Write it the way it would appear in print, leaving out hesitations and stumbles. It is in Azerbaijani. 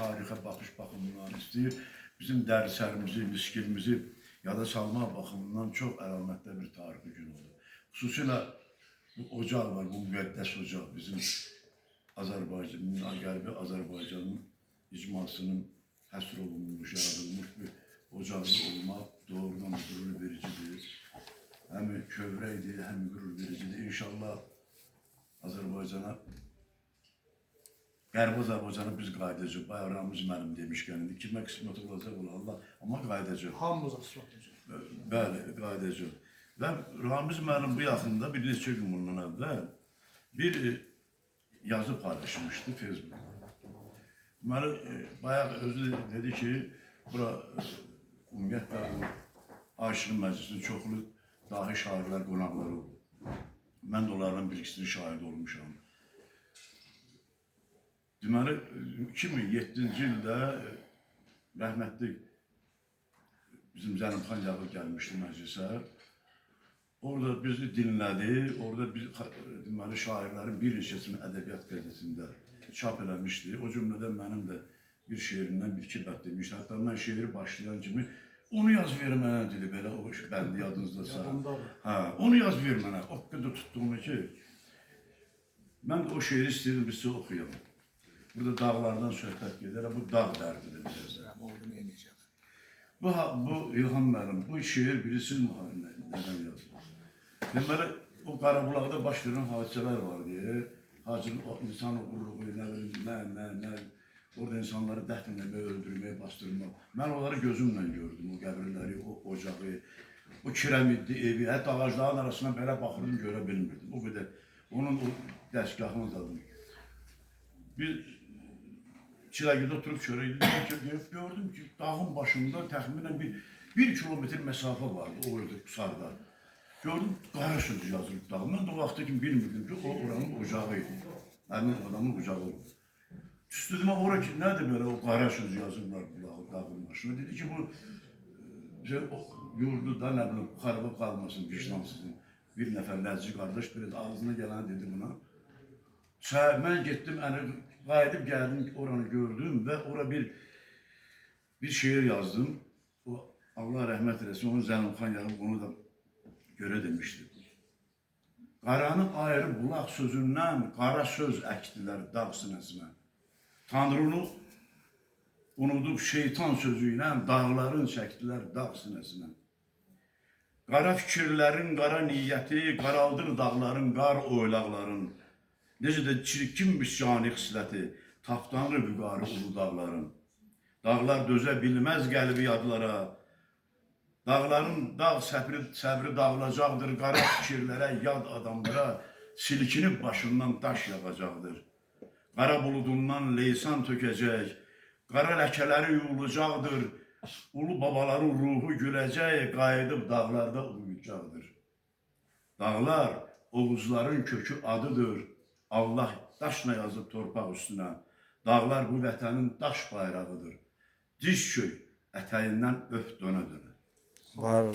tarixə baxış baxımından istəyir. Bizim dərslərimizi, miskilimizi yada salmaq baxımından çox əlamətli bir tarixi gün oldu. Xüsusilə bu ocaq var, bu müqəddəs ocaq bizim Azərbaycanın, Qərbi Azərbaycanın icmasının həsr olunmuş, yaradılmış bir ocaqlı olmaq doğrudan qürur vericidir. Həm kövrəkdir, həm qürur vericidir. İnşallah Azərbaycana, Qərbi Azərbaycana biz qayıdacaq. Bayaq Ramiz müəllim demişkən, kimə qismət olacaq Allah, amma qayıdacaq. Hamımıza qismət olacaq. Bəli, qayıdacaq. Və Ramiz müəllim bu yaxında bir neçə gün bundan əvvəl bir yazı paylaşmışdı Facebook'da. Deməli, bayaq özü dedi ki, bura ümumiyyətlə Aşıqın Məclisinin çoxlu dahi şairlər, qonaqları oldu. Mən də onlardan bir ikisinin şahidi olmuşam. Deməli, 2007-ci ildə rəhmətli bizim Zəlimxan Yağır gəlmişdi məclisə. Orada bizi dinlədi, orada biz deməli, şairlərin bir neçəsini ədəbiyyat qəzetində çap eləmişdi. O cümlədə mənim də bir şeirimdən bir-iki bət demişdi. Hətta mən şeiri başlayan kimi onu yaz ver mənə dedi, belə o bəndi yadınızdasa. Hə, onu yaz ver mənə, o qədər tutduğumu ki, mən də o şeiri istəyirdim, biz sizə oxuyalım. Burada dağlardan söhbət gedir, bu dağ dərdidir bizə. Bu İlham müəllim, bu şeir bilirsiniz nədən yazılır? Deməli, o Qarabulaqda baş verən hadisələr var deyə, hacının insan oğurluğu, nə, orada insanları dəfn etməyə, öldürməyə, bastırmaq. Mən onları gözümlə gördüm, o qəbirləri, o ocağı, o kirəmidli evi, hətta ağacların arasına belə baxırdım, görə bilmirdim. O qədər, onun o dəstgahını dadım. Bir Çiləgüdə oturub çörəkdə gördüm ki, dağın başında təxminən bir kilometr məsafə vardı, orada, Qusarda. Gördüm, qara sözü yazılıb dağ. Mən də o vaxtda kimi bilmirdim ki, o oranın ocağı idi. Həmin adamın ocağı oldu. Üstüdümə ora ki, nədir belə o qara sözü yazırlar dağın başına. Dedi ki, bu yurdu da nə bilim, xarabı qalmasın, vicdansızın. Bir nəfər ləzci qardaş bir ağzına gələn dedi buna. Mən getdim, qayıdıb gəldim, oranı gördüm və ora bir şeir yazdım. Allah rəhmət eləsin, onun Zəlimxan Yağır bunu da görə demişdi. Qaranı ayrı bulaq sözündən qara söz əkdilər dağ sinəsinə. Tanrını unudub şeytan sözü ilə dağların çəkdilər dağ sinəsinə. Qara fikirlərin, qara niyyəti, qaraldır dağların, qar oylaqların. Necə də çirkinmiş cani xisləti, tapdanır vüqarı ulu dağların. Dağlar dözə bilməz qəlbi yadlara, dağların dağ səbri dağılacaqdır, qara fikirlərə, yad adamlara silkinib başından daş yağacaqdır. Qara buludundan leysan tökəcək, qara ləkələri yuyulacaqdır, ulu babaların ruhu güləcək, qayıdıb dağlarda uyuyacaqdır. Dağlar Oğuzların kökü adıdır, Allah daşla yazıb torpaq üstünə, dağlar bu vətənin daş bayrağıdır. Diz çök, ətəyindən öp dönə dönə. Var.